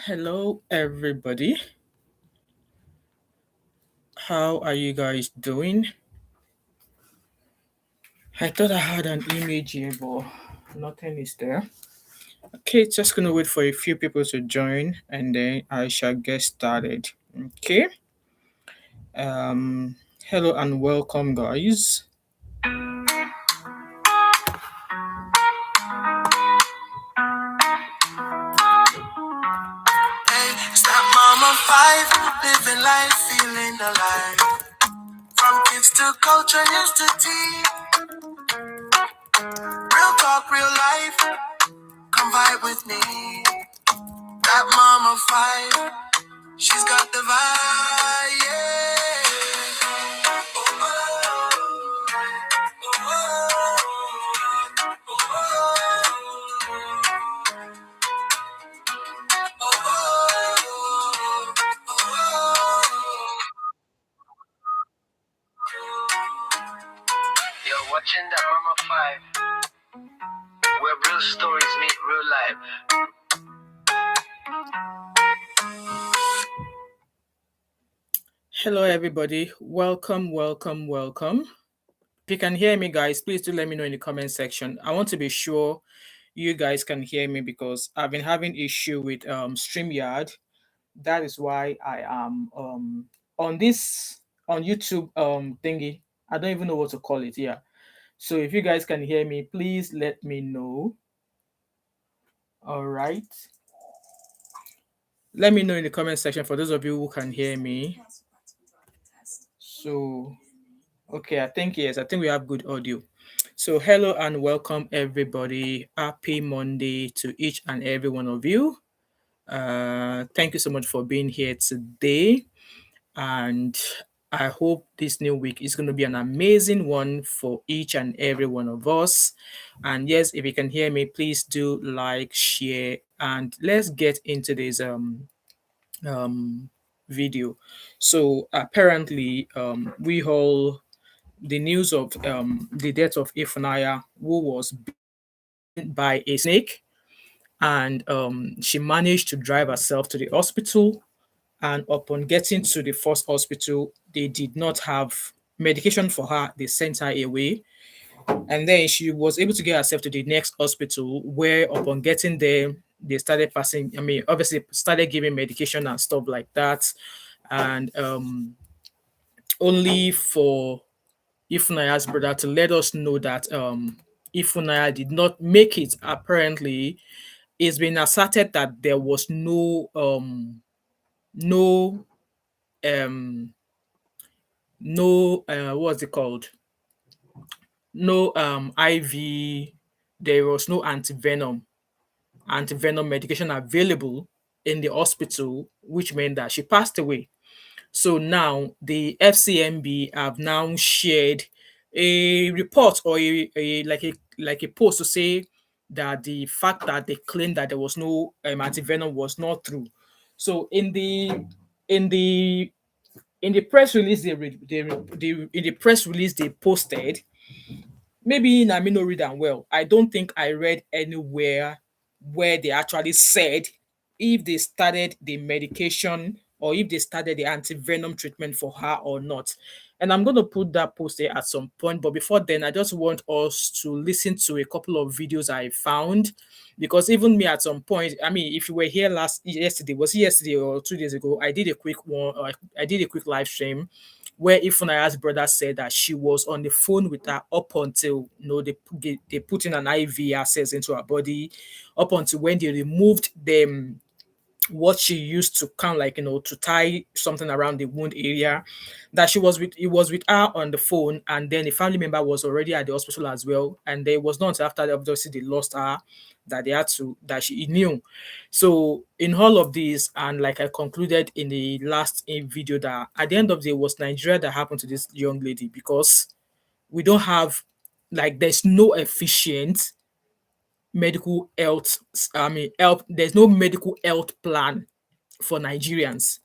Hello, everybody. How are you guys doing? I thought I had an image here, but nothing is there. Okay, just gonna wait for a few people to join and then I shall get started. Okay. Um, Hello and welcome, guys. Hey, it's that mama five, living life, feeling alive. From kids to culture, news to tea. Real talk, real life, come vibe with me. That mama five, she's got the vibe, yeah. Oh, oh, you're watching that Mama 5, where real stories meet real life. Hello, everybody. Welcome, welcome, welcome. If you can hear me, guys, please do let me know in the comment section. I want to be sure you guys can hear me because I've been having issue with StreamYard. That is why I am on this on YouTube thingy. I don't even know what to call it. Yeah. So if you guys can hear me, please let me know. All right. Let me know in the comment section for those of you who can hear me. So okay, I think yes, I think we have good audio. So hello and welcome everybody. Happy Monday to each and every one of you. Thank you so much for being here today. And I hope this new week is going to be an amazing one for each and every one of us. And yes, if you can hear me, please do like, share, and let's get into this um video. So apparently, we all the news of the death of Ifunanya, who was bitten by a snake, and she managed to drive herself to the hospital, and upon getting to the first hospital, they did not have medication for her. They sent her away. And then she was able to get herself to the next hospital, where upon getting there, they started passing, obviously started giving medication and stuff like that. And only for Ifunaya's brother to let us know that Ifunanya did not make it. Apparently, it's been asserted that there was no um what's it called, no IV, there was no anti-venom medication available in the hospital, which meant that she passed away. So now the FCMB have now shared a report, or a post to say that the fact that they claimed that there was no anti-venom was not true. So in the in the press release in the press release they posted, maybe I may not read them well. I don't think I read anywhere where they actually said if they started the medication or if they started the anti-venom treatment for her or not. And I'm going to put that post there at some point. But before then, I just want us to listen to a couple of videos I found, because even me at some point, I mean, if you were here yesterday, was it yesterday or 2 days ago? I did a quick one. I did a quick live stream where Ifunaya's brother said that she was on the phone with her up until they put in an IV access into her body, up until when they removed them what she used to kind of like to tie something around the wound area, that it was with her on the phone, and then a family member was already at the hospital as well, and there was not until after obviously they lost her that they had to that she knew. So in all of this, and like I concluded in the last video, that at the end of the day it was Nigeria that happened to this young lady, because we don't have, like, there's no efficient medical health, help, there's no medical health plan for Nigerians,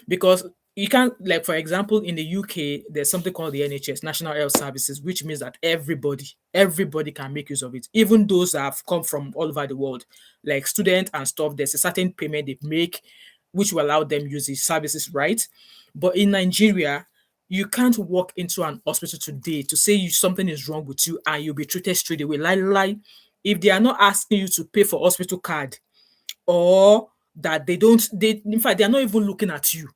because you can't, like, for example, in the UK there's something called the NHS, National Health Services, which means that everybody can make use of it, even those that have come from all over the world, like students and stuff. There's a certain payment they make which will allow them use these services, right? But in Nigeria, you can't walk into an hospital today to say something is wrong with you and you'll be treated straight away. Lie. If they are not asking you to pay for hospital card, or that they in fact they are not even looking at you.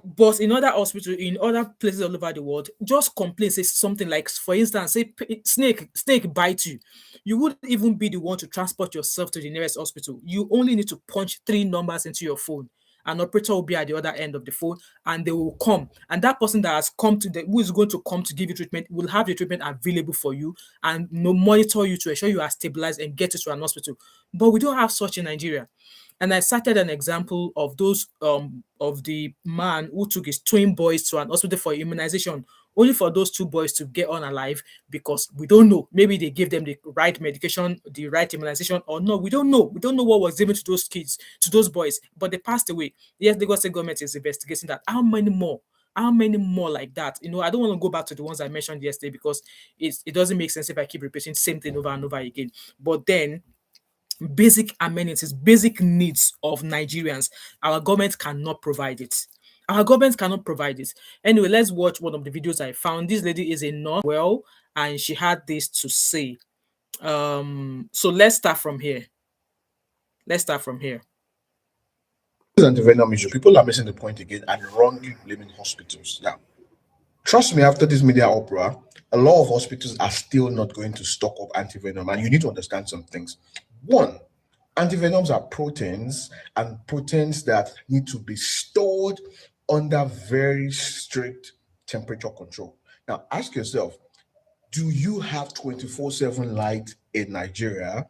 But in other hospitals, in other places all over the world, just complain, say something like, for instance, say snake bite you. You wouldn't even be the one to transport yourself to the nearest hospital. You only need to punch three numbers into your phone. An operator will be at the other end of the phone and they will come. And that person that has come who is going to come to give you treatment will have the treatment available for you and monitor you to ensure you are stabilized and get you to an hospital. But we don't have such in Nigeria. And I cited an example of those of the man who took his twin boys to an hospital for immunization, only for those two boys to get on alive, because we don't know. Maybe they gave them the right medication, the right immunization, or no, we don't know. We don't know what was given to those kids, to those boys, but they passed away. Yes, the State government is investigating that. How many more? How many more like that? I don't want to go back to the ones I mentioned yesterday because it doesn't make sense if I keep repeating the same thing over and over again. But then basic amenities, basic needs of Nigerians, our government cannot provide it. Our government cannot provide it. Anyway, let's watch one of the videos I found. This lady is a nurse, well, and she had this to say. So let's start from here. Let's start from here. This anti-venom issue, people are missing the point again and wrongly blaming hospitals. Now, trust me, after this media opera, a lot of hospitals are still not going to stock up anti-venom, and you need to understand some things. One, antivenoms are proteins, and proteins that need to be stored under very strict temperature control. Now, ask yourself, do you have 24/7 light in Nigeria?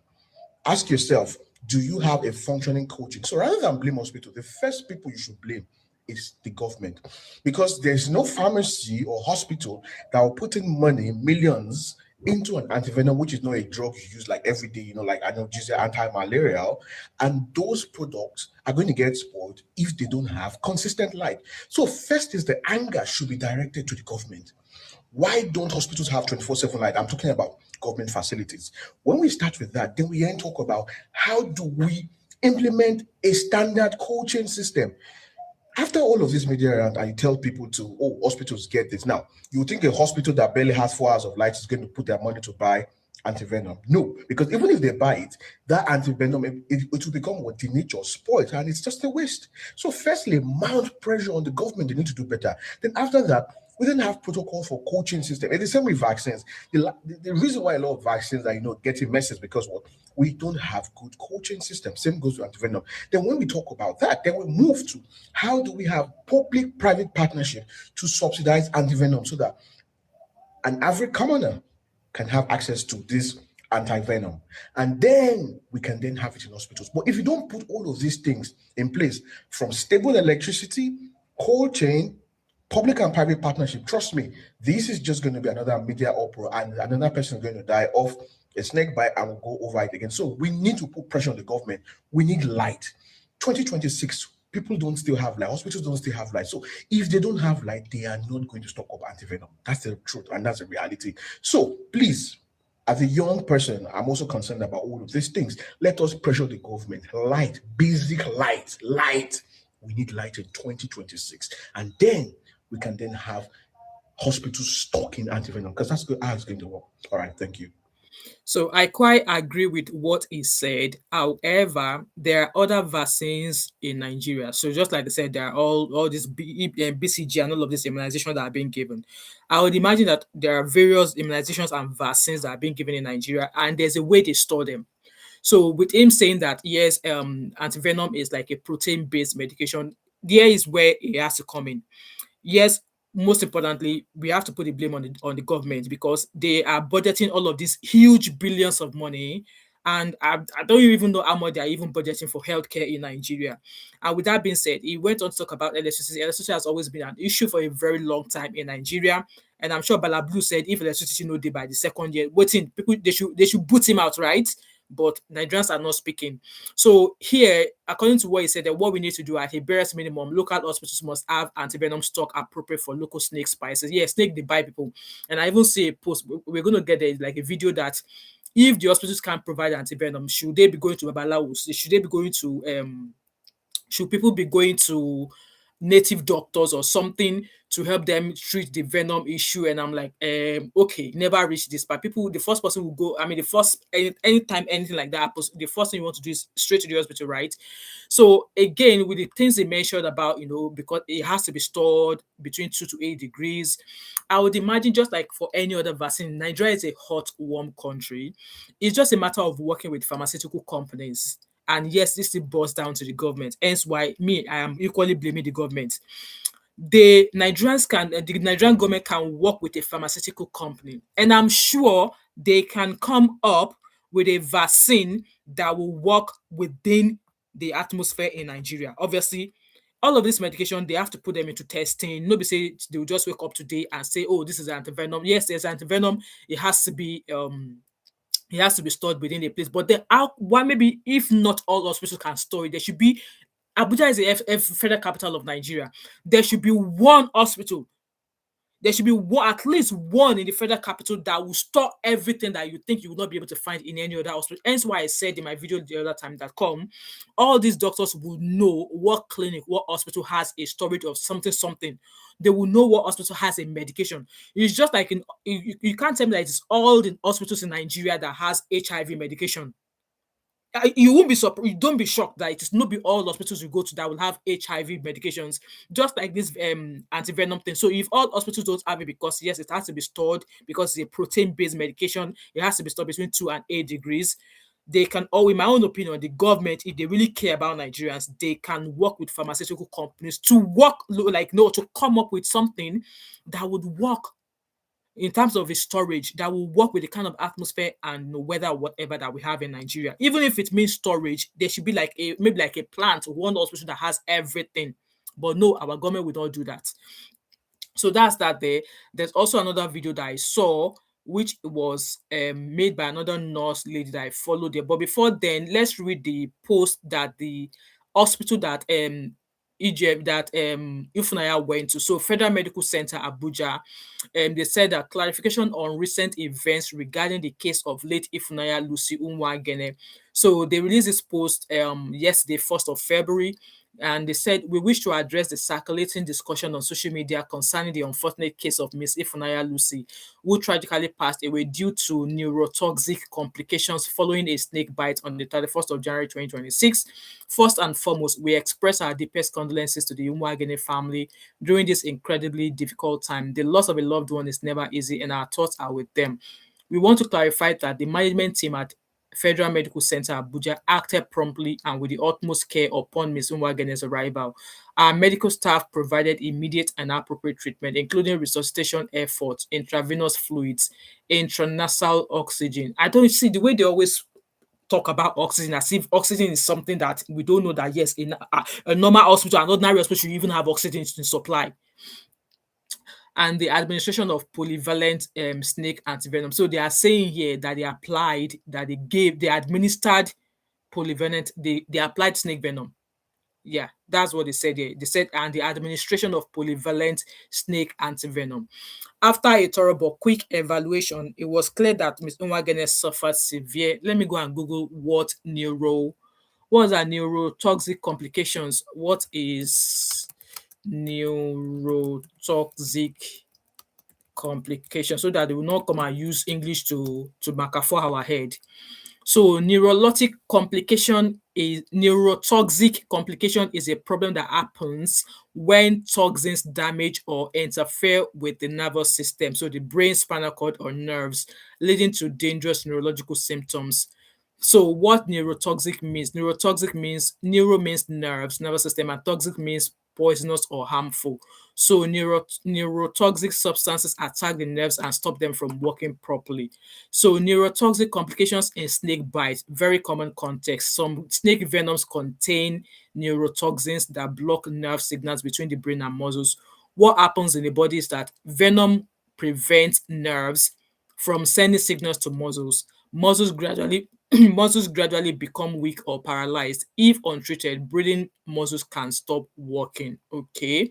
Ask yourself, do you have a functioning coaching? So rather than blame hospital, the first people you should blame is the government, because there's no pharmacy or hospital that will put in money, millions, into an antivenom, which is not a drug you use like every day, like analgesia, anti-malarial, and those products are going to get spoiled if they don't have consistent light. So first is the anger should be directed to the government. Why don't hospitals have 24/7 light? I'm talking about government facilities. When we start with that, then we then talk about how do we implement a standard cold chain system. After all of this media around, and you tell people to, hospitals get this. Now, you think a hospital that barely has 4 hours of light is going to put their money to buy antivenom? No, because even if they buy it, that antivenom, it will become what the nature spoils, and it's just a waste. So firstly, mount pressure on the government. They need to do better. Then after that, we didn't have protocol for coaching system. It's the same with vaccines. The reason why a lot of vaccines are getting messed is because what we don't have good coaching system. Same goes to antivenom. Then when we talk about that, then we move to how do we have public-private partnership to subsidize antivenom so that an average commoner can have access to this anti-venom, and then we can then have it in hospitals. But if you don't put all of these things in place, from stable electricity, cold chain, public and private partnership, trust me, this is just going to be another media opera, and another person is going to die of a snake bite and we'll go over it again. So we need to put pressure on the government. We need light. 2026, people don't still have light. Hospitals don't still have light. So if they don't have light, they are not going to stock up antivenom. That's the truth, and that's the reality. So please, as a young person, I'm also concerned about all of these things. Let us pressure the government. Light, basic light. We need light in 2026. And then we can then have hospitals stocking antivenom, because that's how it's going to work. All right, thank you. So I quite agree with what he said. However, there are other vaccines in Nigeria. So just like I said, there are all these BCG and all of these immunizations that are being given. I would imagine that there are various immunizations and vaccines that are being given in Nigeria, and there's a way they store them. So with him saying that, yes, antivenom is like a protein-based medication, there is where it has to come in. Yes, most importantly, we have to put the blame on the government, because they are budgeting all of these huge billions of money, and I don't even know how much they are even budgeting for healthcare in Nigeria. And with that being said, he went on to talk about electricity. Electricity has always been an issue for a very long time in Nigeria, and I'm sure Bala Blue said if electricity no dey by the second year, waiting people they should boot him out, right? but Nigerians are not speaking. So here, according to what he said, that what we need to do at a barest minimum, local hospitals must have antivenom stock appropriate for local snake spices. Yeah, snake they buy people. And I even see a post, we're going to get there, like a video that if the hospitals can't provide antivenom, should they be going to babalawos? Should they be going to should people be going to native doctors or something to help them treat the venom issue? And I'm like, okay, never reach this. But people, the first person will go, I mean, the first, anytime anything like that happens, the first thing you want to do is straight to the hospital, right? So again, with the things they mentioned about, because it has to be stored between 2 to 8 degrees, I would imagine just like for any other vaccine, Nigeria is a hot, warm country. It's just a matter of working with pharmaceutical companies. And yes, this still boils down to the government. Hence why I am equally blaming the government. The Nigerian government can work with a pharmaceutical company, and I'm sure they can come up with a vaccine that will work within the atmosphere in Nigeria. Obviously, all of this medication, they have to put them into testing. Nobody say they will just wake up today and say, oh, this is antivenom. Yes, there's antivenom. It has to be stored within a place. But then, why maybe if not all hospitals can store it, there should be. Abuja is the federal capital of Nigeria. There should be one hospital. There should be one, at least one in the federal capital that will store everything that you think you will not be able to find in any other hospital. Hence why I said in my video the other time that all these doctors will know what clinic, what hospital has a storage of something, something. They will know what hospital has a medication. It's just like you can't tell me that it's all the hospitals in Nigeria that has HIV medication. You won't be surprised. You don't be shocked that it is not be all hospitals you go to that will have HIV medications, just like this anti-venom thing. So if all hospitals don't have it, because yes, it has to be stored because it's a protein-based medication, it has to be stored between 2 and 8 degrees. They can, or in my own opinion, the government, if they really care about Nigerians, they can work with pharmaceutical companies to work like no to come up with something that would work in terms of its storage that will work with the kind of atmosphere and weather, whatever that we have in Nigeria. Even if it means storage, there should be like maybe like a plant, one hospital that has everything. But no, our government will not do that. So that's that there. There's also another video that I saw, which was made by another nurse lady that I followed there. But before then, let's read the post that the hospital that Egypt that Ifunanya went to. So Federal Medical Center Abuja, they said that clarification on recent events regarding the case of late Ifunanya Lucy Unwagene. So they released this post yesterday, 1st of February, and they said, we wish to address the circulating discussion on social media concerning the unfortunate case of Miss Ifunanya Lucy, who tragically passed away due to neurotoxic complications following a snake bite on the 31st of January 2026. First and foremost, we express our deepest condolences to the Umwagene family during this incredibly difficult time. The loss of a loved one is never easy, and our thoughts are with them. We want to clarify that the management team at Federal Medical Center Abuja acted promptly and with the utmost care upon Ms. Unwagene's arrival. Our medical staff provided immediate and appropriate treatment, including resuscitation efforts, intravenous fluids, intranasal oxygen. I don't see the way they always talk about oxygen as if oxygen is something that we don't know that, yes, in a normal hospital, an ordinary hospital, you even have oxygen in supply, and the administration of polyvalent snake antivenom. So they are saying here that they administered polyvalent, they applied snake venom. Yeah, that's what they said here. They said, and the administration of polyvalent snake antivenom. After a thorough but quick evaluation, it was clear that Ms. Unwagene suffered severe. Let me go and Google what are neurotoxic complications. What is neurotoxic complication, so that they will not come and use English to for our head. So neurotoxic complication is a problem that happens when toxins damage or interfere with the nervous system, so the brain, spinal cord, or nerves, leading to dangerous neurological symptoms. So what neurotoxic means? Neuro means nerves, nervous system, and toxic means poisonous or harmful. So neurotoxic substances attack the nerves and stop them from working properly. So neurotoxic complications in snake bites, very common context. Some snake venoms contain neurotoxins that block nerve signals between the brain and muscles. What happens in the body is that venom prevents nerves from sending signals to muscles. Muscles gradually muscles gradually become weak or paralyzed. If untreated, breathing muscles can stop working. Okay.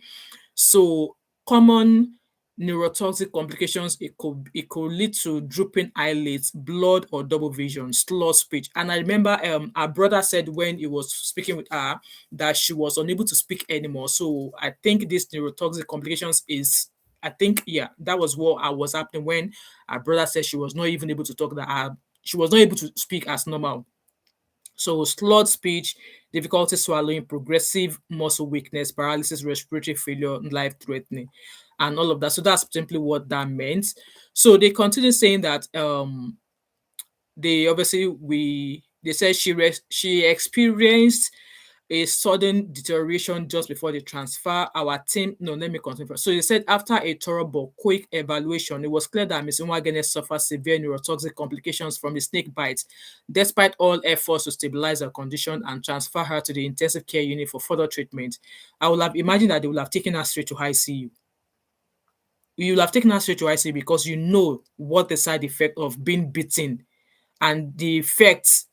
So common neurotoxic complications, it could lead to drooping eyelids, blood or double vision, slurred speech. And I remember our brother said when he was speaking with her that she was unable to speak anymore. So I think this neurotoxic complications is, I think, yeah, that was what was happening when our brother said she was not even able to talk, that she was not able to speak as normal. So slurred speech, difficulty swallowing, progressive muscle weakness, paralysis, respiratory failure, life-threatening, and all of that. So that's simply what that meant. So they continue saying that they said she experienced a sudden deterioration just before the transfer. Our team, no, let me continue first. So they said after a thorough but quick evaluation, it was clear that Ms. Nwagene suffered severe neurotoxic complications from the snake bite. Despite all efforts to stabilize her condition and transfer her to the intensive care unit for further treatment, I would have imagined that they would have taken her straight to ICU. You will have taken her straight to ICU because you know what the side effect of being beaten and the effects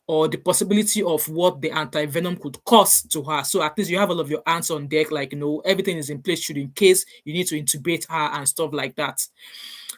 or the possibility of what the anti-venom could cause to her. So at least you have all of your hands on deck, like, everything is in place should in case you need to intubate her and stuff like that.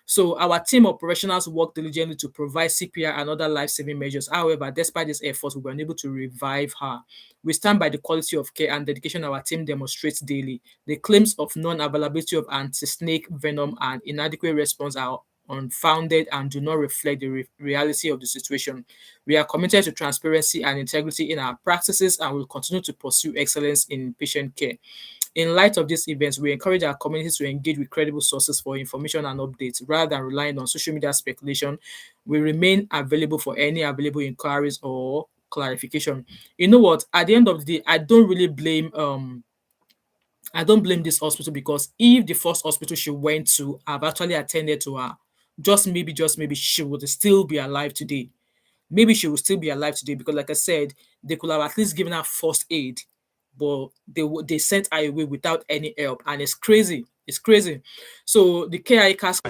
So our team of professionals worked diligently to provide CPR and other life-saving measures. However, despite these efforts, we were unable to revive her. We stand by the quality of care and dedication our team demonstrates daily. The claims of non-availability of anti-snake venom and inadequate response are unfounded and do not reflect the reality of the situation. We are committed to transparency and integrity in our practices and will continue to pursue excellence in patient care. In light of these events, we encourage our community to engage with credible sources for information and updates rather than relying on social media speculation. We remain available for any available inquiries or clarification. You know what? At the end of the day, I don't blame this hospital, because if the first hospital she went to have actually attended to her, just maybe she would still be alive today. Maybe she will still be alive today because, like I said, they could have at least given her first aid, but they sent her away without any help, and it's crazy. It's crazy. So the KI Cast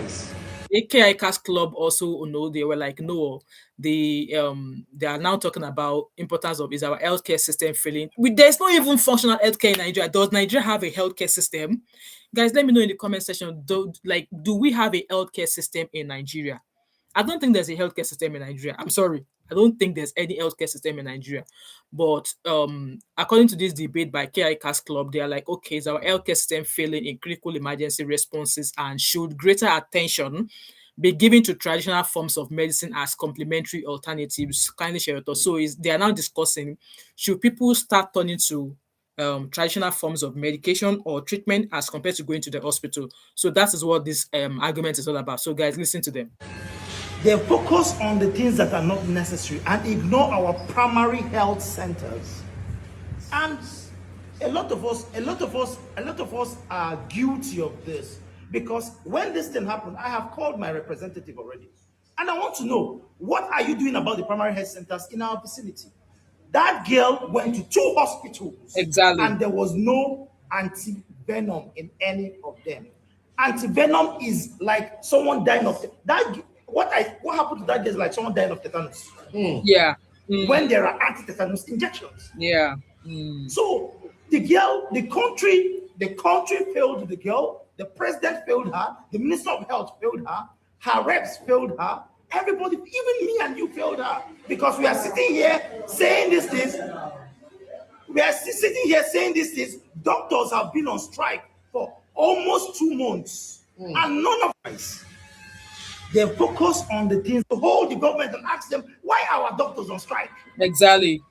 Club also, they were like, no, they are now talking about importance of, is our healthcare system failing? There's not even functional healthcare in Nigeria. Does Nigeria have a healthcare system? Guys, let me know in the comment section. Do we have a healthcare system in Nigeria? I don't think there's a healthcare system in Nigeria. I'm sorry. I don't think there's any healthcare system in Nigeria. But according to this debate by KI Cast Club, they are like, okay, is our healthcare system failing in critical emergency responses, and should greater attention be given to traditional forms of medicine as complementary alternatives? Kindly share your thoughts. So they are now discussing, should people start turning to traditional forms of medication or treatment as compared to going to the hospital? So that is what this argument is all about. So guys, listen to them. They focus on the things that are not necessary and ignore our primary health centers. And a lot of us are guilty of this, because when this thing happened, I have called my representative already. And I want to know, what are you doing about the primary health centers in our vicinity? That girl went to 2 hospitals. Exactly. And there was no anti-venom in any of them. Anti-venom is like someone dying of what happened to that girl is like someone dying of tetanus. Yeah. When there are anti-tetanus injections. Yeah. So the country failed the girl, the president failed her, the minister of health failed her reps failed her, everybody, even me and you, failed her, because we are sitting here saying these things. Doctors have been on strike for almost 2 months, and none of us. They focus on the things to hold the government and ask them, why are our doctors on strike? Exactly.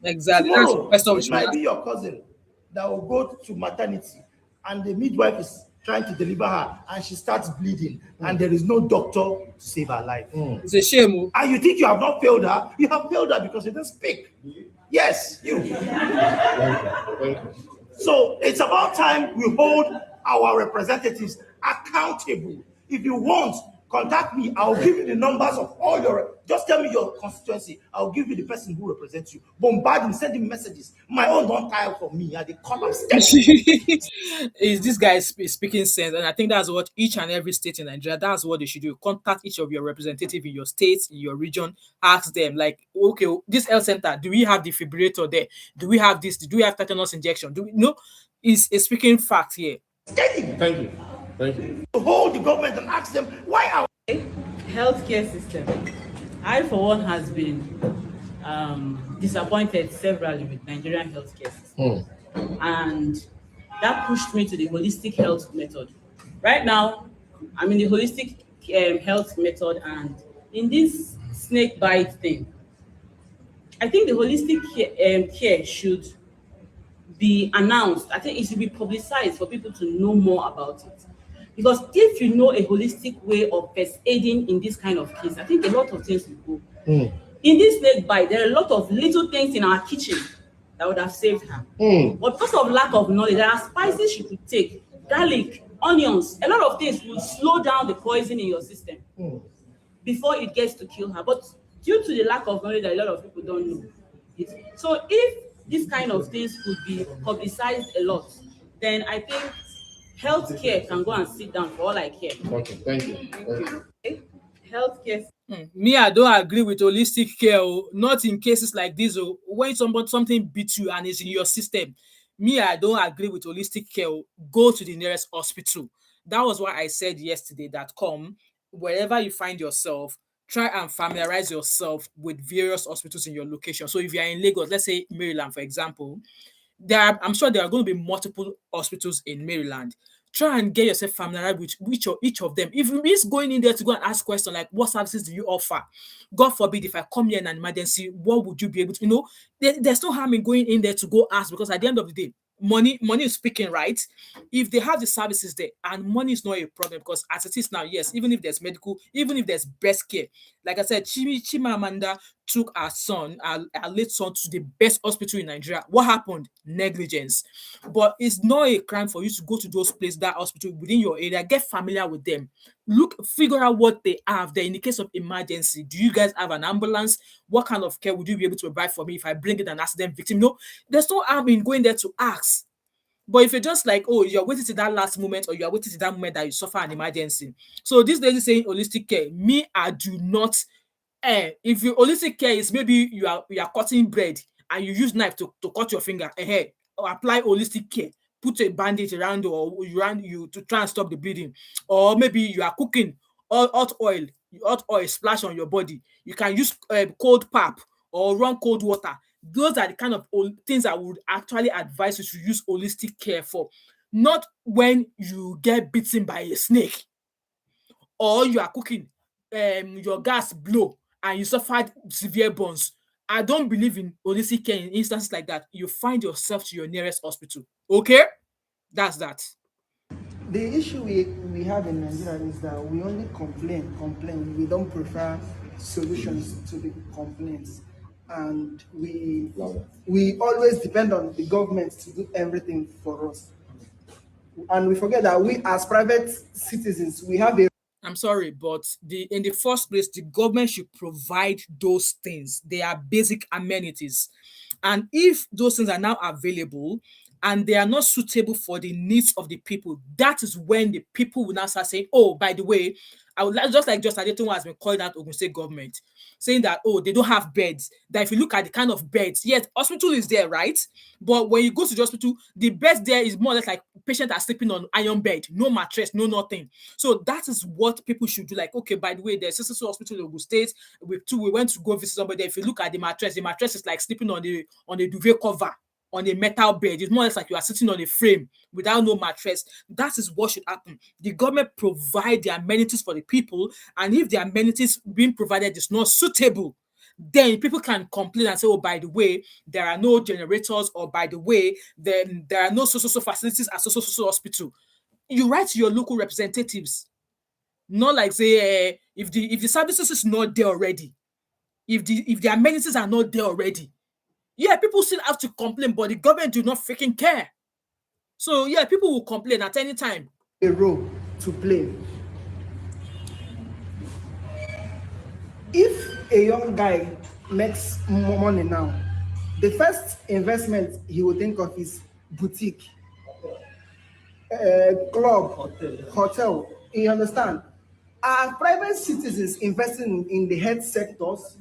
Tomorrow, it might be your cousin that will go to maternity, and the midwife is trying to deliver her, and she starts bleeding, and there is no doctor to save her life. It's a shame. And you think you have not failed her? You have failed her because you didn't speak. Yes, you. So it's about time we hold our representatives accountable. If you want Contact me. I'll give you the numbers of all your. Just tell me your constituency. I'll give you the person who represents you. Bombard him, send him messages. My own don't tire for me. And they call him steady. Is this guy speaking sense? And I think that's what each and every state in Nigeria, that's what they should do. Contact each of your representative in your state, in your region, ask them, like, okay, this health center, do we have defibrillator there? Do we have this? Do we have tetanus injection? Do we no? Is a speaking fact here. Steady. Thank you. Thank you. Hold the government and ask them why are Healthcare system. I, for one, has been disappointed severally with Nigerian healthcare system, and that pushed me to the holistic health method. Right now, I'm in the holistic health method, and in this snake bite thing, I think the holistic care should be announced. I think it should be publicized for people to know more about it. Because if you know a holistic way of first aiding in this kind of case, I think a lot of things will go. In this snake bite, there are a lot of little things in our kitchen that would have saved her. But because of lack of knowledge, there are spices she could take, garlic, onions, a lot of things will slow down the poison in your system before it gets to kill her. But due to the lack of knowledge, that a lot of people don't know it. So if these kind of things could be publicized a lot, then I think healthcare can go and sit down for all I care. Okay, thank you. Thank you. Okay? Healthcare. Me, I don't agree with holistic care. Not in cases like this. When something beats you and is in your system. Me, I don't agree with holistic care. Go to the nearest hospital. That was why I said yesterday that come wherever you find yourself, try and familiarize yourself with various hospitals in your location. So if you're in Lagos, let's say Maryland, for example, I'm sure there are going to be multiple hospitals in Maryland. Try and get yourself familiar with each of them. If it means going in there to go and ask questions like, what services do you offer? God forbid, if I come here in an emergency, what would you be able to, there's no harm in going in there to go ask, because at the end of the day, money is speaking, right? If they have the services there, and money is not a problem, because as it is now, yes, even if there's medical, even if there's breast care, like I said, Chimamanda took our late son, to the best hospital in Nigeria. What happened? Negligence. But it's not a crime for you to go to those places, that hospital within your area, get familiar with them, figure out what they have there in the case of emergency. Do you guys have an ambulance? What kind of care would you be able to provide for me if I bring in an accident victim? No, there's no harm in going there to ask. But if you're just like, oh, you're waiting to that last moment, or you're waiting to that moment that you suffer an emergency. So this lady saying holistic care, me, I do not. If your holistic care is maybe you are cutting bread and you use knife to cut your finger, or apply holistic care, put a bandage around you to try and stop the bleeding. Or maybe you are cooking hot oil splash on your body. You can use cold pap or run cold water. Those are the kind of things I would actually advise you to use holistic care for. Not when you get bitten by a snake, or you are cooking, your gas blow and you suffered severe burns. I don't believe in holistic care in instances like that. You find yourself to your nearest hospital. Okay? That's that. The issue we have in Nigeria is that we only complain. We don't prefer solutions to the complaints. And we always depend on the government to do everything for us. And we forget that we as private citizens, we have a I'm sorry, but in the first place, the government should provide those things. They are basic amenities. And if those things are now available and they are not suitable for the needs of the people, that is when the people will now start saying, oh, by the way, I would like, just like Just Adetunwa has been calling out Ogun State government, saying that, oh, they don't have beds. That if you look at the kind of beds, yes, hospital is there, right? But when you go to the hospital, the beds there is more or less like patients are sleeping on iron bed, no mattress, no nothing. So that is what people should do. Like, okay, by the way, there's a hospital in Ogun State. We went to go visit somebody. If you look at the mattress is like sleeping on the duvet cover, on a metal bed. It's more or less like you are sitting on a frame without no mattress. That is what should happen. The government provide the amenities for the people, and if the amenities being provided is not suitable, then people can complain and say, oh, by the way, there are no generators, or by the way, then there are no so facilities at so hospital. You write to your local representatives. Not like say, if the services is not there already, if the amenities are not there already, yeah, people still have to complain, but the government do not freaking care. So yeah, people will complain at any time. role to play. if a young guy makes money now, the first investment he will think of is boutique, club, hotel. You understand? Are private citizens investing in the health sectors,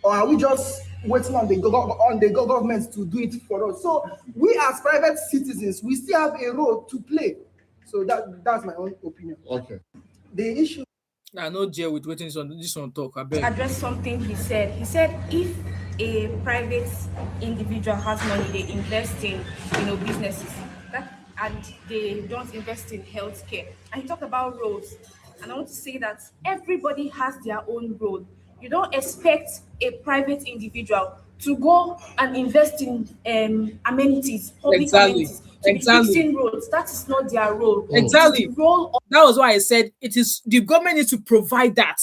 or are we just waiting on the government to do it for us? So we as private citizens, we still have a role to play. So that's my own opinion. Okay. The issue. I no deal with waiting on this one talk. I beg. Address something he said. He said if a private individual has money, they invest in businesses and they don't invest in healthcare. And he talked about roles. And I want to say that everybody has their own role. You don't expect a private individual to go and invest in amenities, public Exactly. amenities, to be fixing roads. That is not their role. Exactly. It's the role of That was why I said it is the government needs to provide that.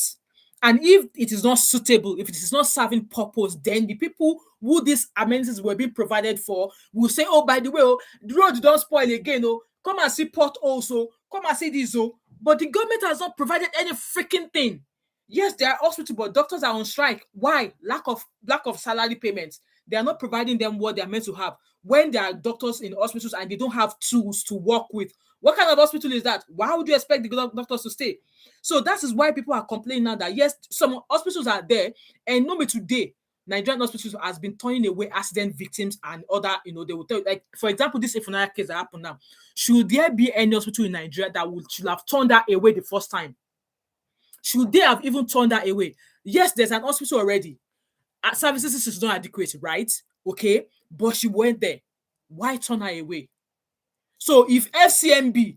And if it is not suitable, if it is not serving purpose, then the people who these amenities were being provided for will say, oh, by the way, oh, the road don't spoil again. Oh, come and see port also. Come and see this. Oh. But the government has not provided any freaking thing. Yes, there are hospitals, but doctors are on strike. Why? Lack of salary payments. They are not providing them what they are meant to have. When there are doctors in hospitals and they don't have tools to work with, what kind of hospital is that? Why would you expect the doctors to stay? So that is why people are complaining now that yes, some hospitals are there, and not today, Nigerian hospitals has been turning away accident victims and other, they will tell you, like, for example, this Ifunanya case that happened now. Should there be any hospital in Nigeria that should have turned that away the first time? Should they have even turned that away? Yes, there's an hospital already. Services is not adequate, right? Okay, but she went there. Why turn her away? So if FCMB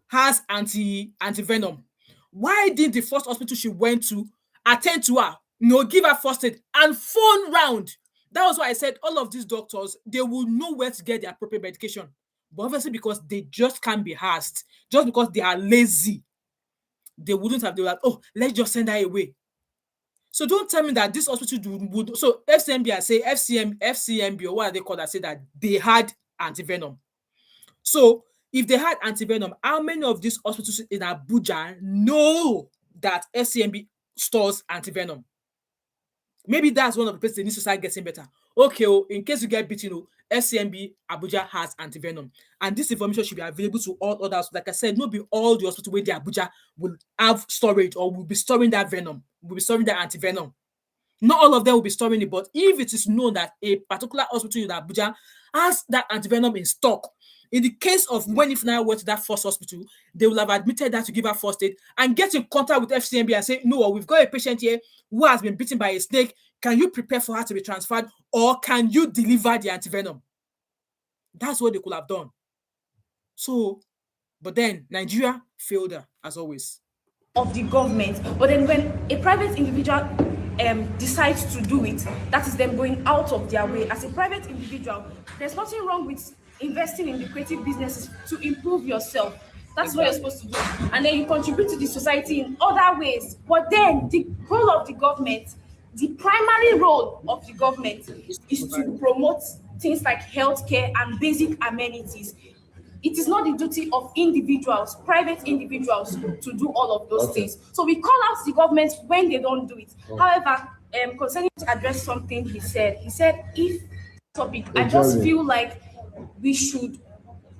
has anti-venom, why didn't the first hospital she went to attend to her, give her first aid and phone round? That was why I said all of these doctors, they will know where to get the appropriate medication. But obviously because they just can't be asked, just because they are lazy, they wouldn't have. They were like, oh, let's just send her away. So don't tell me that this hospital would. So FCMB, I say FCMB, or what they call that, say that they had anti-venom. So if they had anti-venom, how many of these hospitals in Abuja know that FCMB stores anti-venom? Maybe that's one of the places they need to start getting better. Okay, in case you get beaten, FCMB Abuja has anti-venom. And this information should be available to all others. Like I said, not be all the hospitals where the Abuja will have storage or will be storing that venom, will be storing that anti-venom. Not all of them will be storing it, but if it is known that a particular hospital in Abuja has that anti-venom in stock, in the case of when Ifunanya went to that first hospital, they will have admitted that to give her first aid and get in contact with FCMB and say, no, we've got a patient here who has been bitten by a snake. Can you prepare for her to be transferred, or can you deliver the anti-venom? That's what they could have done. So, but then Nigeria failed her, as always. Of the government. But then when a private individual decides to do it, that is them going out of their way. As a private individual, there's nothing wrong with investing in the creative businesses to improve yourself. That's what you're supposed to do. And then you contribute to the society in other ways. But then the role of the government, the primary role of the government is to promote things like healthcare and basic amenities. It is not the duty of individuals, private individuals, to do all of those things. So we call out the government when they don't do it. However, concerning to address something he said if topic, I just feel like we should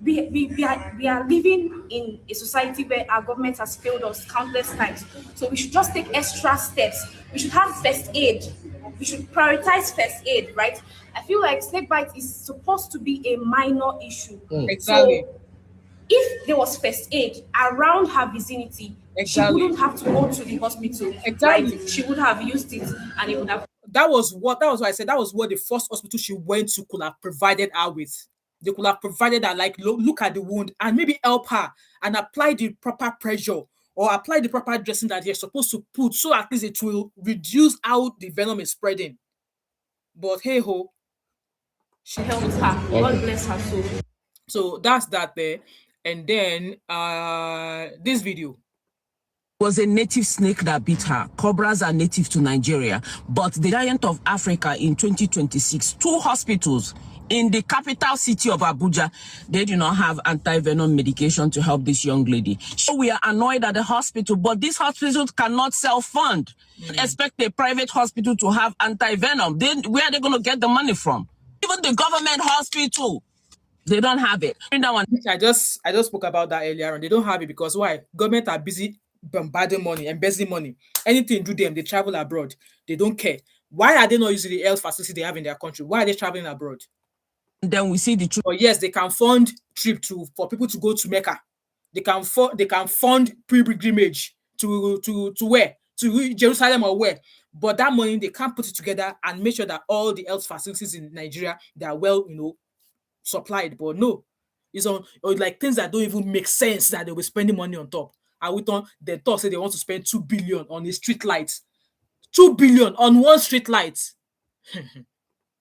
we are living in a society where our government has failed us countless times. So we should just take extra steps. We should have first aid. We should prioritize first aid, right? I feel like snake bite is supposed to be a minor issue. Exactly. So if there was first aid around her vicinity, she wouldn't have to go to the hospital. Exactly. Right? She would have used it and it would have. That was why I said that was what the first hospital she went to could have provided her with. They could have provided her, like, look at the wound and maybe help her and apply the proper pressure or apply the proper dressing that you're supposed to put, so at least it will reduce how the venom is spreading. But hey ho, She helped her. God bless her soul. So that's that there. And then this video. Was a native snake that bit her. Cobras are native to Nigeria, but the giant of Africa in 2026, 2 hospitals in the capital city of Abuja, they do not have anti-venom medication to help this young lady. So we are annoyed at the hospital, but these hospitals cannot self-fund. Expect a private hospital to have anti-venom. Then where are they going to get the money from? Even the government hospital, they don't have it. I just spoke about that earlier on. They don't have it because why? Government are busy bombarding money, embezzling money. Anything do them, they travel abroad. They don't care. Why are they not using the health facility they have in their country? Why are they traveling abroad? Then we see the truth. But yes, they can fund trip for people to go to Mecca. They can fund pilgrimage to where? To Jerusalem or where? But that money they can't put it together and make sure that all the health facilities in Nigeria they are well, supplied. But no, it's on or like things that don't even make sense that they will spending money on top. And we thought they say they want to spend 2 billion on a street light. 2 billion on one street light.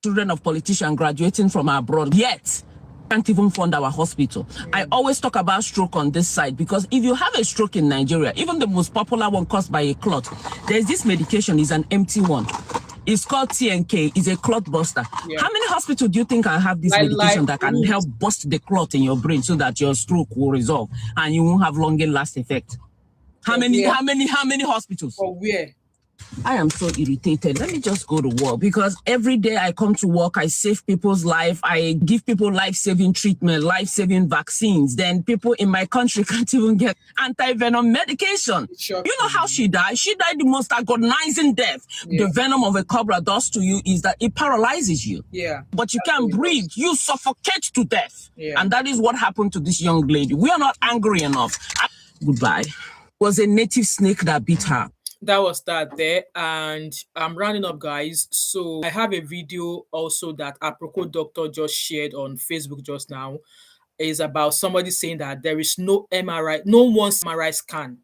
Children of politicians graduating from abroad, yet can't even fund our hospital. I always talk about stroke on this side because if you have a stroke in Nigeria, even the most popular one caused by a clot, there's this medication, is an empty one. It's called TNK. It's a clot buster. Yeah. How many hospitals do you think can have this medication that can help bust the clot in your brain so that your stroke will resolve and you won't have longer last effect? How many hospitals? For where? I am so irritated. Let me just go to work because every day I come to work, I save people's life. I give people life-saving treatment, life-saving vaccines. Then people in my country can't even get anti-venom medication. You know how she died? She died the most agonizing death. Yeah. The venom of a cobra does to you is that it paralyzes you. Yeah. But you can't breathe. You suffocate to death. Yeah. And that is what happened to this young lady. We are not angry enough. Goodbye. It was a native snake that bit her. That was that there, and I'm rounding up, guys. So I have a video also that Aproko Doctor just shared on Facebook just now. Is about somebody saying that there is no MRI, no one's MRI scan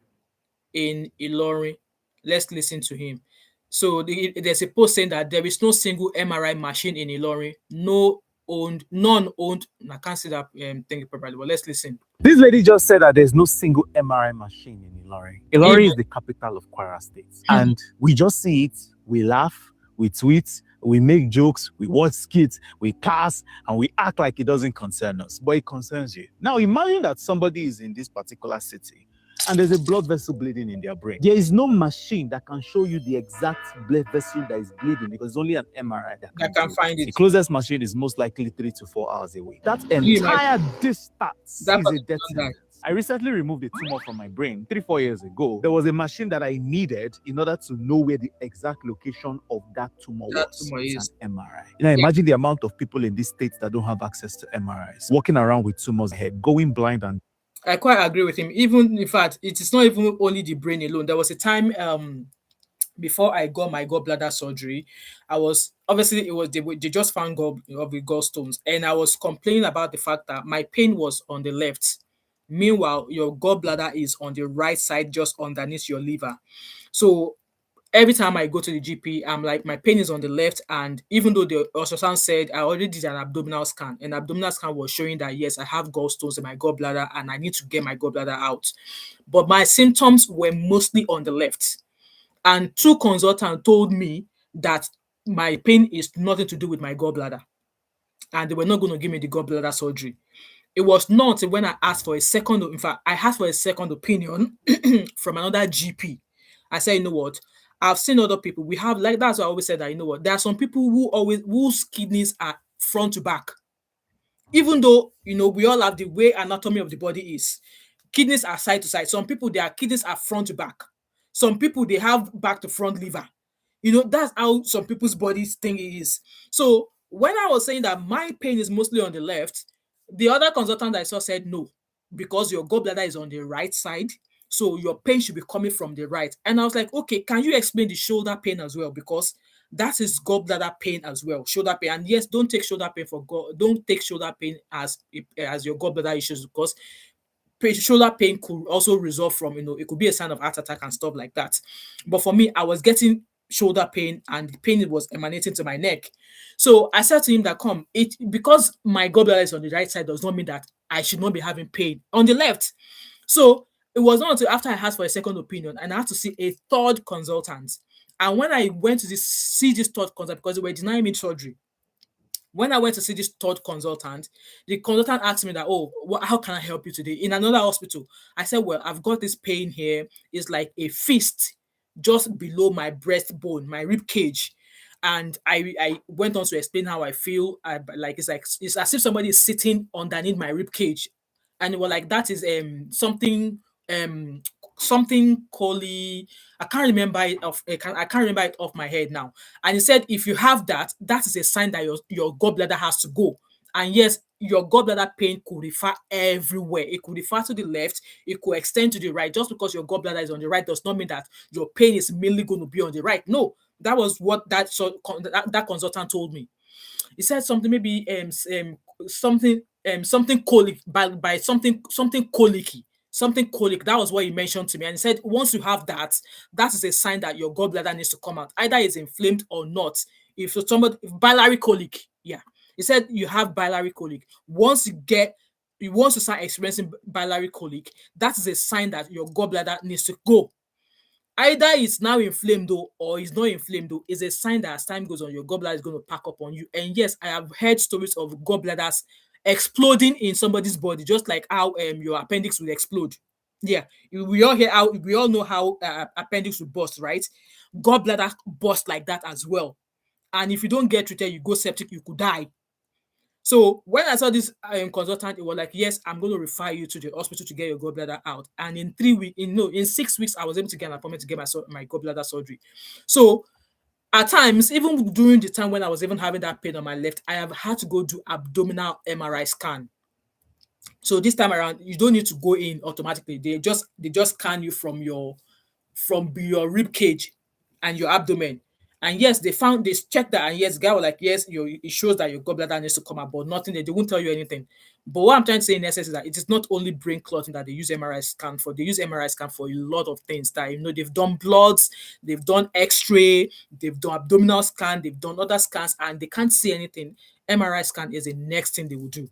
in Ilorin. Let's listen to him. So there's a post saying that there is no single MRI machine in Ilorin, none owned. I can't see that thing properly, but let's listen. This lady just said that there's no single MRI machine in Ilorin. Ilorin is the capital of Kwara State. And we just see it, we laugh, we tweet, we make jokes, we watch skits, we curse, and we act like it doesn't concern us. But it concerns you. Now imagine that somebody is in this particular city and there's a blood vessel bleeding in their brain. There is no machine that can show you the exact blood vessel that is bleeding because it's only an MRI that can find it. The closest machine is most likely 3 to 4 hours away. That entire distance is a death sentence. I recently removed a tumor from my brain 3-4 years ago. There was a machine that I needed in order to know where the exact location of that tumor was. It's an MRI. You know, imagine the amount of people in these states that don't have access to MRIs, walking around with tumors ahead, going blind. And I quite agree with him. Even in fact, it is not even only the brain alone. There was a time before I got my gallbladder surgery, I was obviously they just found gallstones, and I was complaining about the fact that my pain was on the left. Meanwhile, your gallbladder is on the right side, just underneath your liver. So every time I go to the GP, I'm like, my pain is on the left. And even though the ultrasound said I already did an abdominal scan, and abdominal scan was showing that, yes, I have gallstones in my gallbladder and I need to get my gallbladder out. But my symptoms were mostly on the left. And 2 consultants told me that my pain is nothing to do with my gallbladder. And they were not going to give me the gallbladder surgery. It was not when I asked for a second, in fact, I asked for a second opinion from another GP. I said, you know what? I've seen other people. We have, like, that's why I always said that, you know what? There are some people whose kidneys are front to back. Even though, we all have the way anatomy of the body is. Kidneys are side to side. Some people, their kidneys are front to back. Some people, they have back to front liver. That's how some people's bodies thing is. So when I was saying that my pain is mostly on the left, the other consultant I saw said no, because your gallbladder is on the right side, so your pain should be coming from the right. And I was like, okay, can you explain the shoulder pain as well? Because that is gallbladder pain as well, shoulder pain. And yes, don't take shoulder pain as your gallbladder issues, because shoulder pain could also resolve from, it could be a sign of heart attack and stuff like that. But for me, I was getting shoulder pain and the pain was emanating to my neck. So I said to him that because my gallbladder is on the right side does not mean that I should not be having pain on the left. So it was not until after I asked for a second opinion and I had to see a third consultant. And when I went to see this third consultant, because they were denying me surgery, when I went to see this third consultant, the consultant asked me that, oh, how can I help you today in another hospital? I said, well, I've got this pain here. It's like a fist just below my breastbone, my rib cage. And I went on to explain how I feel. It's as if somebody is sitting underneath my rib cage, and it was like that is um something coli. I can't remember it I can't remember it off my head now. And he said if you have that, that is a sign that your gallbladder has to go. And yes, your gallbladder pain could refer everywhere. It could refer to the left, it could extend to the right. Just because your gallbladder is on the right does not mean that your pain is mainly going to be on the right. No, that was what that consultant told me. He said something maybe something colic by something colicky. Something colic. That was what he mentioned to me. And he said, once you have that, that is a sign that your gallbladder needs to come out. Either it's inflamed or not. If biliary colic, yeah. He said you have biliary colic. Once you start experiencing biliary colic, that is a sign that your gallbladder needs to go. Either it's now inflamed though, or it's not inflamed though, is a sign that as time goes on, your gallbladder is going to pack up on you. And yes, I have heard stories of gallbladders exploding in somebody's body, just like how your appendix will explode. Yeah, we all know how appendix will burst, right? Gallbladder burst like that as well. And if you don't get treated, you go septic, you could die. So when I saw this consultant, it was like, yes, I'm going to refer you to the hospital to get your gallbladder out. And in 6 weeks, I was able to get an appointment to get my gallbladder surgery. So at times, even during the time when I was even having that pain on my left, I have had to go do abdominal MRI scan. So this time around, you don't need to go in automatically. They just scan you from your rib cage and your abdomen. And yes, they checked that, and yes, the guy was like, yes, it shows that your gallbladder needs to come out, but nothing, they won't tell you anything. But what I'm trying to say in essence is that it is not only brain clotting that they use MRI scan for. They use MRI scan for a lot of things that, they've done bloods, they've done x-ray, they've done abdominal scan, they've done other scans, and they can't see anything. MRI scan is the next thing they will do.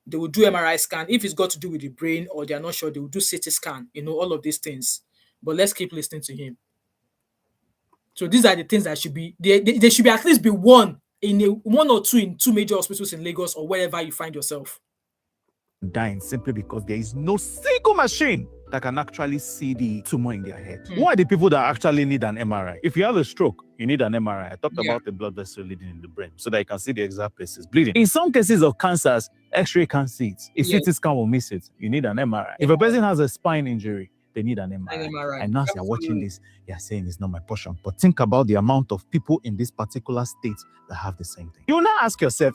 They will do MRI scan. If it's got to do with the brain or they're not sure, they will do CT scan, all of these things. But let's keep listening to him. So these are the things that should be, there should be at least be one or two in two major hospitals in Lagos or wherever you find yourself. Dying simply because there is no single machine that can actually see the tumor in their head. Who are the people that actually need an MRI? If you have a stroke, you need an MRI. I talked about the blood vessel leading in the brain so that you can see the exact places bleeding. In some cases of cancers, X-ray can't see it. If CT scan will miss it, you need an MRI. If a person has a spine injury, they need an MRI. And now as you're watching this, you're saying it's not my portion. But think about the amount of people in this particular state that have the same thing. You now ask yourself,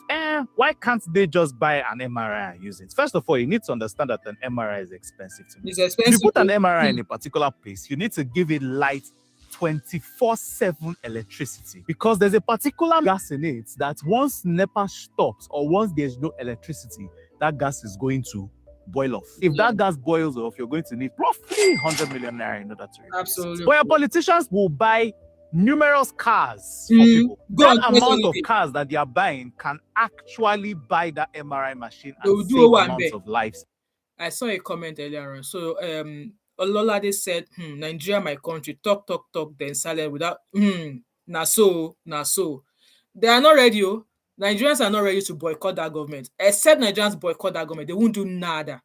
why can't they just buy an MRI and use it? First of all, you need to understand that an MRI is expensive to me. It's expensive. If you put an MRI in a particular place, you need to give it light 24/7 electricity, because there's a particular gas in it that once NEPA stops or once there's no electricity, that gas is going to boil off. If that gas boils off, you're going to need roughly 100 million naira in order to replace Absolutely. it. But your politicians will buy numerous cars for people. That amount of cars that they are buying can actually buy that MRI machine and save amounts of lives. I saw a comment earlier on. So Ololade said, Nigeria, my country, talk, then silent without na so. They are not ready. Nigerians are not ready to boycott that government. Except Nigerians boycott that government, they won't do nada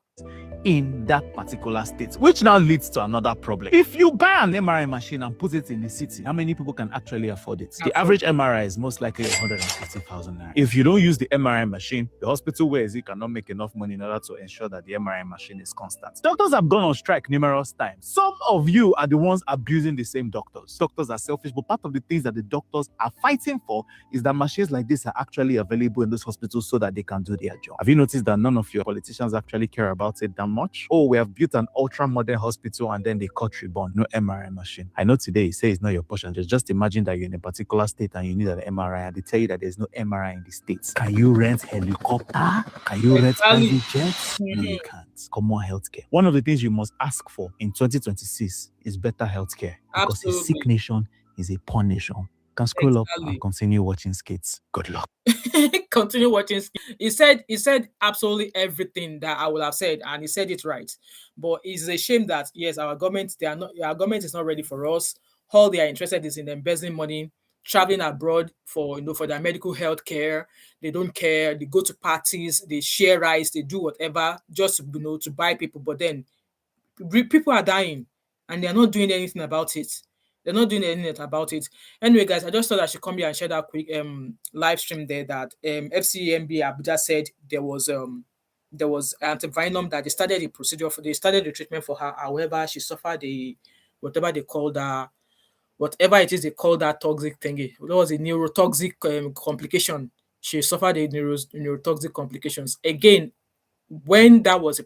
in that particular state, which now leads to another problem. If you buy an MRI machine and put it in the city, how many people can actually afford it? The average MRI is most likely 150,000 naira. If you don't use the MRI machine, the hospital where is it cannot make enough money in order to ensure that the MRI machine is constant. Doctors have gone on strike numerous times. Some of you are the ones abusing the same doctors. Doctors are selfish, but part of the things that the doctors are fighting for is that machines like this are actually available in those hospitals so that they can do their job. Have you noticed that none of your politicians actually care about it that much? Oh, we have built an ultra-modern hospital and then they cut ribbon, no MRI machine. I know today you say it's not your portion. Just imagine that you're in a particular state and you need an MRI and they tell you that there's no MRI in the states. Can you rent helicopter? Can you rent private jets? No, you can't. Common healthcare. One of the things you must ask for in 2026 is better healthcare, because a sick nation is a poor nation. can scroll up and Exactly. continue watching skits. Good luck. Continue watching. He said absolutely everything that I would have said, and he said it right. But it's a shame that yes, our government is not ready for us. All they are interested is in embezzling money, traveling abroad for for their medical health care. They don't care. They go to parties, they share rice, they do whatever just to buy people. But then people are dying and they're not doing anything about it. They're not doing anything about it. Anyway, guys, I just thought I should come here and share that quick live stream there that FCMB Abuja said there was anti-venom that they started the treatment for her. However, she suffered a whatever they called whatever it is they call that toxic thingy. There was a neurotoxic complication. She suffered a neurotoxic complications. Again, when that was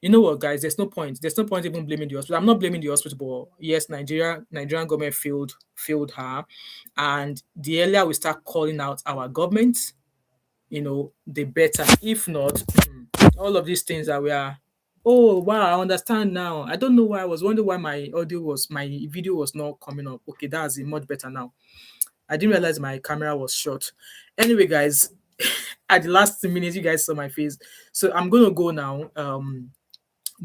you know what, guys? There's no point. There's no point even blaming the hospital. I'm not blaming the hospital, but yes, Nigerian government failed her, and the earlier we start calling out our government, the better. If not, all of these things that we are. Oh wow, I understand now. I don't know why I was wondering why my video was not coming up. Okay, that's much better now. I didn't realize my camera was short. Anyway, guys, at the last minute, you guys saw my face, so I'm gonna go now.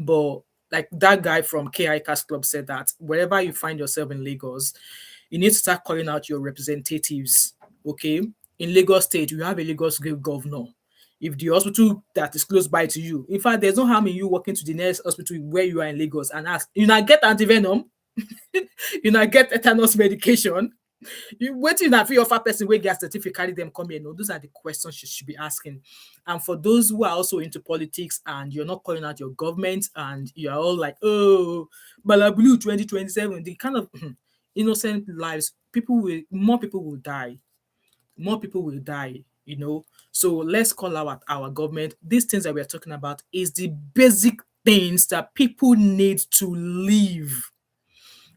But like that guy from KI Cast Club said that wherever you find yourself in Lagos, you need to start calling out your representatives. Okay. In Lagos State, you have a Lagos governor. If the hospital that is close by to you, in fact, there's no harm in you walking to the next hospital where you are in Lagos and ask, you not get anti-venom, you not get tetanus medication, you waiting that free offer person wey get certificate carry them come here. No, those are the questions you should be asking. And for those who are also into politics and you're not calling out your government and you are all like, oh, Balabulu 2027, the kind of innocent lives, more people will die. More people will die. So let's call out our government. These things that we're talking about is the basic things that people need to live.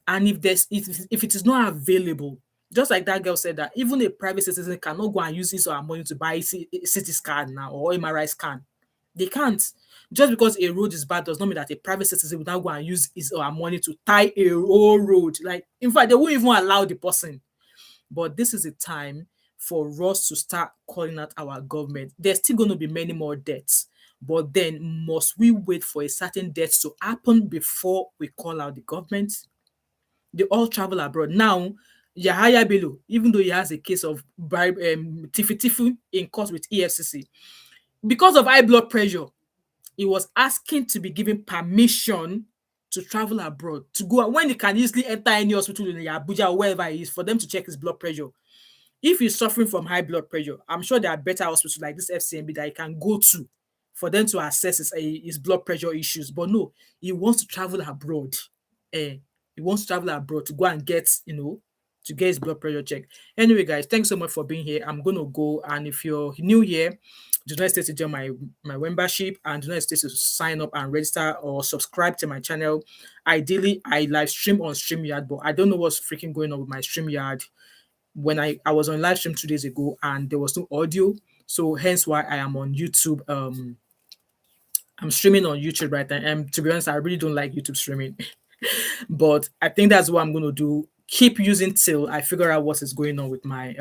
And if it is not available, just like that girl said that even a private citizen cannot go and use his or her money to buy CT scan now or MRI scan. They can't. Just because a road is bad does not mean that a private citizen will now go and use his or her money to tie a whole road. Like, in fact, they won't even allow the person. But this is a time for us to start calling out our government. There's still going to be many more deaths. But then must we wait for a certain death to happen before we call out the government? They all travel abroad. Now, Yahaya Bello, even though he has a case of tiffy in court with EFCC, because of high blood pressure, he was asking to be given permission to travel abroad, to go when he can easily enter any hospital in Abuja or wherever he is for them to check his blood pressure. If he's suffering from high blood pressure, I'm sure there are better hospitals like this FCMB that he can go to for them to assess his blood pressure issues. But no, he wants to travel abroad. He wants to travel abroad to go and to get his blood pressure checked. Anyway, guys, thanks so much for being here. I'm gonna go, and if you're new here, do not hesitate to join my membership, and do not hesitate to sign up and register or subscribe to my channel. Ideally, I live stream on StreamYard, but I don't know what's freaking going on with my StreamYard. When I was on live stream 2 days ago and there was no audio, so hence why I am on YouTube. I'm streaming on YouTube right now, and to be honest, I really don't like YouTube streaming. But I think that's what I'm going to do. Keep using till I figure out what is going on with my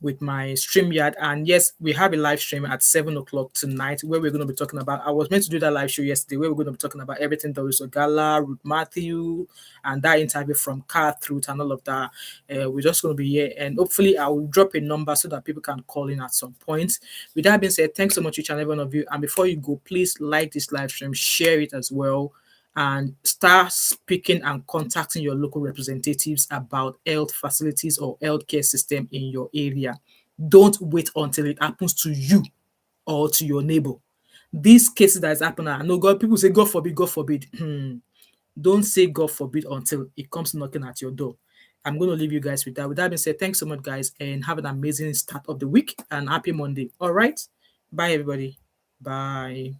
StreamYard. And yes, we have a live stream at 7 o'clock tonight where we're going to be talking about. I was meant to do that live show yesterday where we're going to be talking about everything Doris Ogala, Ruth Matthew, and that interview from Car Truth and all of that. We're just going to be here, and hopefully I will drop a number so that people can call in at some point. With that being said, thanks so much each and every one of you. And before you go, please like this live stream, share it as well, and start speaking and contacting your local representatives about health facilities or healthcare system in your area. Don't wait until it happens to you or to your neighbor. These cases that is happening, I know people say God forbid, God forbid. Don't say God forbid until it comes knocking at your door. I'm going to leave you guys with that. With that being said, thanks so much, guys, and have an amazing start of the week and happy Monday. All right. Bye, everybody. Bye.